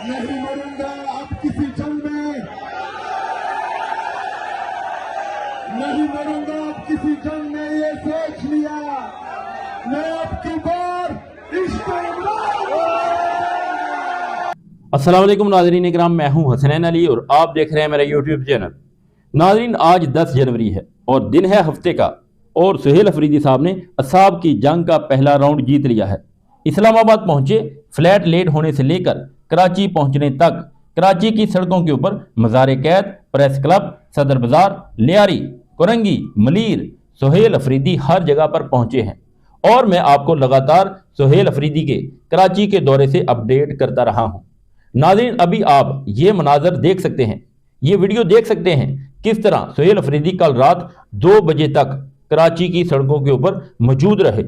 नहीं मरूंगा अब किसी जंग में, नहीं मरूंगा अब किसी जंग में, ये सोच लिया। मैं अब की बार इश्क अस्सलाम वालेकुम नाज़रीन इकराम, मैं हूं हसनैन अली और आप देख रहे हैं मेरा यूट्यूब चैनल। नाज़रीन, आज 10 जनवरी है और दिन है हफ्ते का, और सुहेल अफरीदी साहब ने असाब की जंग का पहला राउंड जीत लिया है। इस्लामाबाद पहुंचे, फ्लैट लेट होने से लेकर कराची पहुंचने तक कराची की सड़कों के ऊपर मज़ार-ए-कैद, प्रेस क्लब, सदर बाजार, लियारी, कोरंगी, मलीर, सुहेल अफरीदी हर जगह पर पहुंचे हैं और मैं आपको लगातार सुहेल अफरीदी के कराची के दौरे से अपडेट करता रहा हूं। नाज़रीन, अभी आप ये मनाजर देख सकते हैं, ये वीडियो देख सकते हैं किस तरह सुहेल अफरीदी कल रात 2 बजे तक कराची की सड़कों के ऊपर मौजूद रहे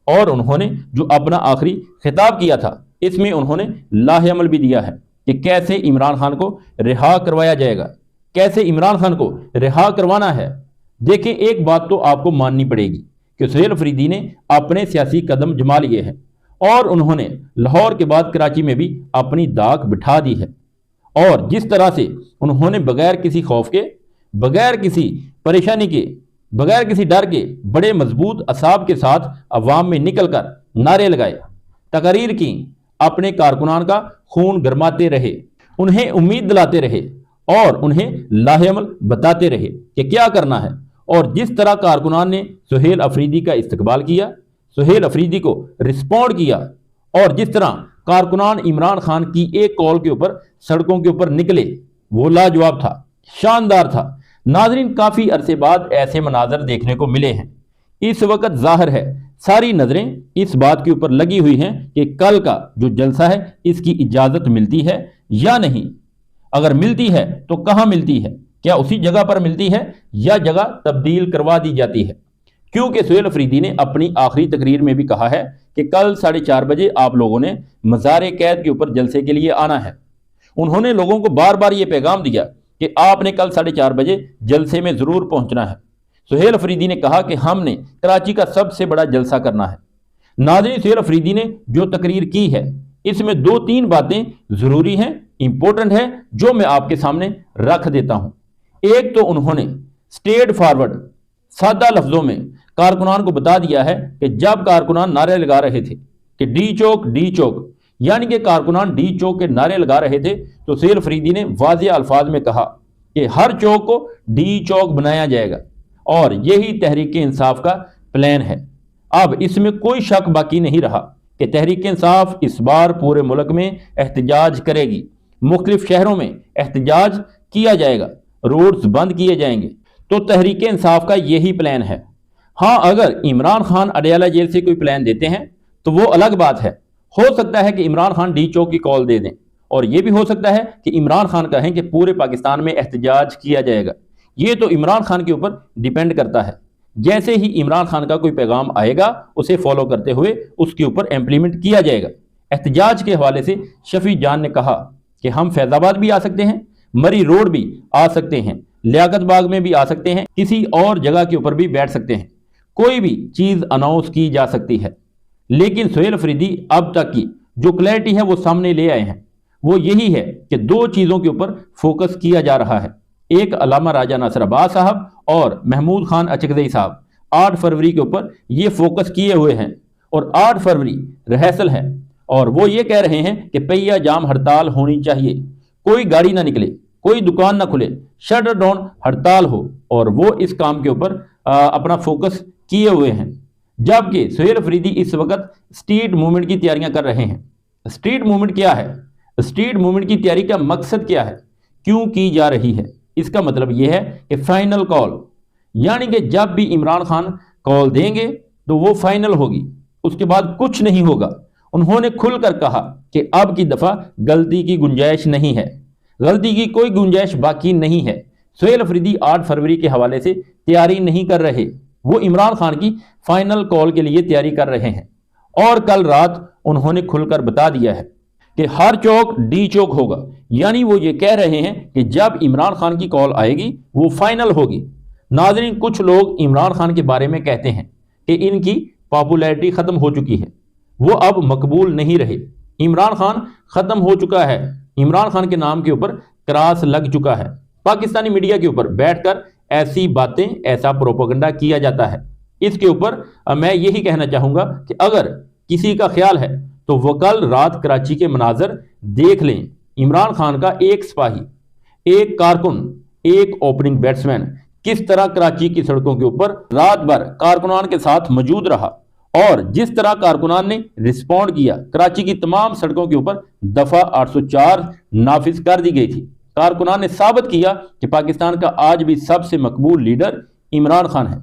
और उन्होंने जो अपना आखिरी खिताब किया था, इसमें उन्होंने लाहेअमल भी दिया है कि कैसे इमरान खान को रिहा करवाया जाएगा, कैसे इमरान खान को रिहा करवाना है। देखिए, एक बात तो आपको माननी पड़ेगी कि सुहेल अफरीदी ने अपने सियासी कदम जमा लिए हैं और उन्होंने लाहौर के बाद कराची में भी अपनी दाग बिठा दी है। और जिस तरह से उन्होंने बगैर किसी खौफ के, बगैर किसी परेशानी के, बगैर किसी डर के बड़े मजबूत असाब के साथ अवाम में निकलकर नारे लगाए, तकरीर की, अपने कारकुनान का खून गरमाते रहे, उन्हें उम्मीद दिलाते रहे और उन्हें लाहेअमल बताते रहे कि क्या करना है। और जिस तरह कारकुनान ने सुहेल अफरीदी का इस्तकबाल किया, सुहेल अफरीदी को रिस्पॉन्ड किया, और जिस तरह कारकुनान इमरान खान की एक कॉल के ऊपर सड़कों के ऊपर निकले, वो लाजवाब था, शानदार था। नाजरीन, काफ़ी अरसे बाद ऐसे मनाजर देखने को मिले हैं। इस वक्त जाहिर है सारी नज़रें इस बात के ऊपर लगी हुई हैं कि कल का जो जलसा है इसकी इजाज़त मिलती है या नहीं। अगर मिलती है तो कहाँ मिलती है, क्या उसी जगह पर मिलती है या जगह तब्दील करवा दी जाती है। क्योंकि सुहेल अफरीदी ने अपनी आखिरी तकरीर में भी कहा है कि कल 4:30 बजे आप लोगों ने मज़ार-ए-कैद के ऊपर जलसे के लिए आना है। उन्होंने लोगों को बार बार ये पैगाम दिया कि आपने कल 4:30 बजे जलसे में ज़रूर पहुंचना है। सुहेल अफरीदी ने कहा कि हमने कराची का सबसे बड़ा जलसा करना है। नाज़रीन, सुहेल अफरीदी ने जो तकरीर की है इसमें 2-3 बातें ज़रूरी हैं, इंपॉर्टेंट है, जो मैं आपके सामने रख देता हूं। एक तो उन्होंने स्ट्रेट फॉरवर्ड सादा लफ्जों में कारकुनान को बता दिया है कि जब कारकुनान नारे लगा रहे थे कि डी चौक, यानी कि कारकुनान डी चौक के नारे लगा रहे थे, तो सुहेल अफरीदी ने वाज़ेह अल्फाज में कहा कि हर चौक को डी चौक बनाया जाएगा और यही तहरीक इंसाफ का प्लान है। अब इसमें कोई शक बाकी नहीं रहा कि तहरीक इंसाफ इस बार पूरे मुल्क में एहतजाज करेगी, मुख्तलिफ शहरों में एहतजाज किया जाएगा, रोड्स बंद किए जाएंगे। तो तहरीक इंसाफ का यही प्लान है। हाँ, अगर इमरान खान अडयाला जेल से कोई प्लान देते हैं तो वो अलग बात है। हो सकता है कि इमरान खान डी चौक की कॉल दे दें, और ये भी हो सकता है कि इमरान खान कहें कि पूरे पाकिस्तान में एहतजाज किया जाएगा। ये तो इमरान खान के ऊपर डिपेंड करता है। जैसे ही इमरान खान का कोई पैगाम आएगा उसे फॉलो करते हुए उसके ऊपर इम्प्लीमेंट किया जाएगा। एहतजाज के हवाले से शफी जान ने कहा कि हम फैज़ाबाद भी आ सकते हैं, मरी रोड भी आ सकते हैं, लियाकत बाग में भी आ सकते हैं, किसी और जगह के ऊपर भी बैठ सकते हैं, कोई भी चीज़ अनाउंस की जा सकती है। लेकिन सुहेल अफरीदी अब तक की जो क्लैरिटी है वो सामने ले आए हैं, वो यही है कि 2 चीज़ों के ऊपर फोकस किया जा रहा है। एक अल्लामा राजा नासिर अब्बास साहब और महमूद खान अचकज़ई साहब 8 फरवरी के ऊपर ये फोकस किए हुए हैं, और 8 फरवरी रिहर्सल है और वो ये कह रहे हैं कि पहिया जाम हड़ताल होनी चाहिए, कोई गाड़ी ना निकले, कोई दुकान ना खुले, शटर डाउन हड़ताल हो, और वो इस काम के ऊपर अपना फोकस किए हुए हैं। जबकि सुहेल अफरीदी इस वक्त स्ट्रीट मूवमेंट की तैयारियां कर रहे हैं। स्ट्रीट मूवमेंट क्या है, स्ट्रीट मूवमेंट की तैयारी का मकसद क्या है, क्यों की जा रही है, इसका मतलब यह है कि फाइनल कॉल, यानी कि जब भी इमरान खान कॉल देंगे तो वो फाइनल होगी, उसके बाद कुछ नहीं होगा। उन्होंने खुलकर कहा कि अब की दफ़ा गलती की गुंजाइश नहीं है, गलती की कोई गुंजाइश बाकी नहीं है। सुहेल अफरीदी 8 फरवरी के हवाले से तैयारी नहीं कर रहे, वो इमरान खान की फाइनल कॉल के लिए तैयारी कर रहे हैं। और कल रात उन्होंने खुलकर बता दिया है कि हर चौक डी चौक होगा, यानी वो ये कह रहे हैं कि जब इमरान खान की कॉल आएगी वो फाइनल होगी। नाज़रीन, कुछ लोग इमरान खान के बारे में कहते हैं कि इनकी पॉपुलैरिटी ख़त्म हो चुकी है, वो अब मकबूल नहीं रहे, इमरान खान ख़त्म हो चुका है, इमरान खान के नाम के ऊपर क्रॉस लग चुका है। पाकिस्तानी मीडिया के ऊपर बैठकर ऐसी बातें, ऐसा प्रोपेगेंडा किया जाता है। इसके ऊपर मैं यही कहना चाहूंगा कि अगर किसी का ख्याल है तो वो कल रात कराची के मनाजर देख लें। इमरान खान का एक सिपाही, एक कारकुन, एक ओपनिंग बैट्समैन किस तरह कराची की सड़कों के ऊपर रात भर कारकुनान के साथ मौजूद रहा और जिस तरह कारकुनान ने रिस्पॉन्ड किया। कराची की तमाम सड़कों के ऊपर दफा 804 नाफिज कर दी गई थी। कारकुनान ने साबित किया कि पाकिस्तान का आज भी सबसे मकबूल लीडर इमरान खान है।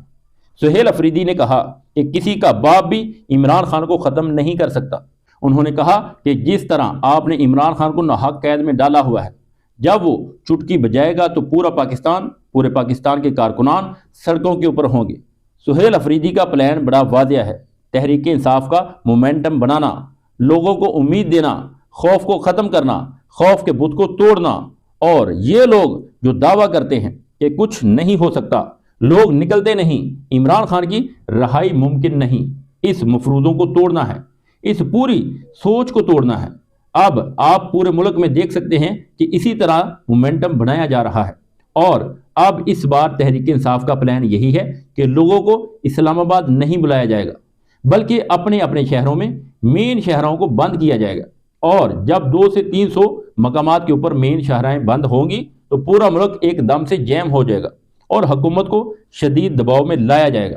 सुहेल अफरीदी ने कहा कि किसी का बाप भी इमरान खान को ख़त्म नहीं कर सकता। उन्होंने कहा कि जिस तरह आपने इमरान खान को नाहक कैद में डाला हुआ है, जब वो चुटकी बजाएगा तो पूरे पाकिस्तान के कारकुनान सड़कों के ऊपर होंगे। सुहेल अफरीदी का प्लान बड़ा वादिया है। तहरीक इंसाफ का मोमेंटम बनाना, लोगों को उम्मीद देना, खौफ को ख़त्म करना, खौफ के बुत को तोड़ना। और ये लोग जो दावा करते हैं कि कुछ नहीं हो सकता, लोग निकलते नहीं, इमरान खान की रहाई मुमकिन नहीं, इस मफरूज़ों को तोड़ना है, इस पूरी सोच को तोड़ना है। अब आप पूरे मुल्क में देख सकते हैं कि इसी तरह मोमेंटम बनाया जा रहा है। और अब इस बार तहरीक इंसाफ का प्लान यही है कि लोगों को इस्लामाबाद नहीं बुलाया जाएगा, बल्कि अपने अपने शहरों में मेन शहरों को बंद किया जाएगा। और जब 200 से 300 मकामात के ऊपर मेन शहरें बंद होंगी तो पूरा मुल्क एकदम से जैम हो जाएगा और हुकूमत को शदीद दबाव में लाया जाएगा।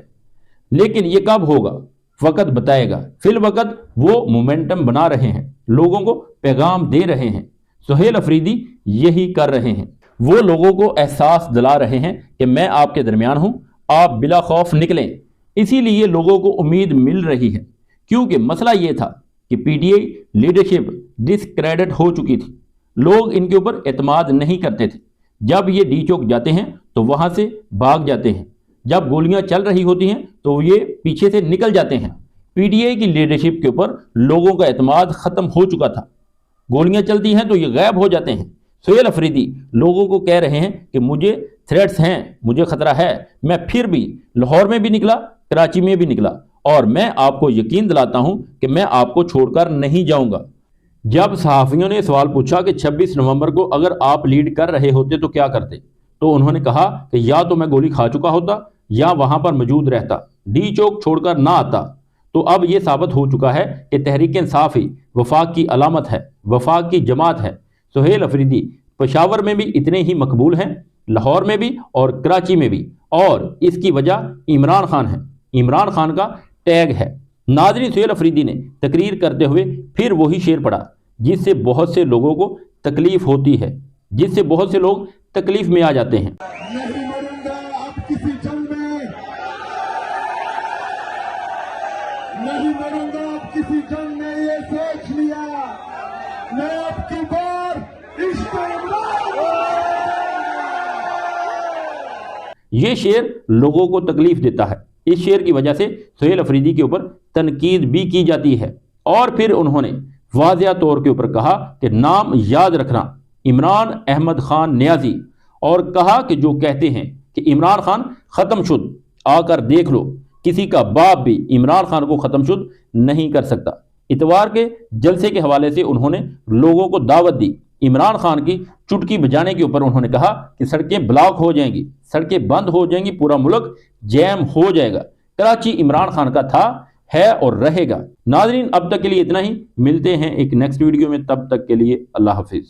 लेकिन ये कब होगा, वक़्त बताएगा। फिल वक़्त वो मोमेंटम बना रहे हैं, लोगों को पैगाम दे रहे हैं। सुहेल अफरीदी यही कर रहे हैं। वो लोगों को एहसास दिला रहे हैं कि मैं आपके दरमियान हूं, आप बिला खौफ निकलें। इसीलिए लोगों को उम्मीद मिल रही है, क्योंकि मसला ये था कि पीटीआई लीडरशिप डिसक्रेडिट हो चुकी थी। लोग इनके ऊपर एतमाद नहीं करते थे। जब ये डी चौक जाते हैं तो वहां से भाग जाते हैं, जब गोलियां चल रही होती हैं तो ये पीछे से निकल जाते हैं। पीटीआई की लीडरशिप के ऊपर लोगों का एतमाद ख़त्म हो चुका था। गोलियां चलती हैं तो ये गायब हो जाते हैं। सुहेल अफरीदी लोगों को कह रहे हैं कि मुझे थ्रेट्स हैं, मुझे ख़तरा है, मैं फिर भी लाहौर में भी निकला, कराची में भी निकला, और मैं आपको यकीन दिलाता हूं कि मैं आपको छोड़कर नहीं जाऊंगा। जब सहाफ़ियों ने सवाल पूछा कि 26 नवंबर को अगर आप लीड कर रहे होते तो क्या करते, तो उन्होंने कहा कि या तो मैं गोली खा चुका होता या वहां पर मौजूद रहता, डी चौक छोड़कर ना आता। तो अब यह साबित हो चुका है कि तहरीक इंसाफ ही वफाक की अलामत है, वफाक की जमात है। सुहेल अफरीदी पेशावर में भी इतने ही मकबूल हैं, लाहौर में भी और कराची में भी, और इसकी वजह इमरान खान है। इमरान खान का टैग है। नाज़रीन, सुहेल अफरीदी ने तकरीर करते हुए फिर वही शेर पढ़ा जिससे बहुत से लोगों को तकलीफ होती है, जिससे बहुत से लोग तकलीफ में आ जाते हैं। नहीं मरूंगा अब किसी जंग में, नहीं मरूंगा अब किसी जंग में, ये सोच लिया। मैं अब की बार इश्क़ ये शेर लोगों को तकलीफ देता है। इस शेर की वजह से सुहेल अफरीदी के ऊपर तनकीद भी की जाती है। और फिर उन्होंने वाज़िया तौर के ऊपर कहा कि नाम याद रखना, इमरान अहमद खान नियाजी, और कहा कि जो कहते हैं कि इमरान खान ख़त्मशुद, आकर देख लो, किसी का बाप भी इमरान खान को ख़त्मशुद नहीं कर सकता। इतवार के जलसे के हवाले से उन्होंने लोगों को दावत दी। इमरान खान की चुटकी बजाने के ऊपर उन्होंने कहा कि सड़कें ब्लॉक हो जाएंगी, सड़कें बंद हो जाएंगी, पूरा मुल्क जैम हो जाएगा। कराची इमरान खान का था, है और रहेगा। नाज़रीन, अब तक के लिए इतना ही। मिलते हैं एक नेक्स्ट वीडियो में, तब तक के लिए अल्लाह हाफिज़।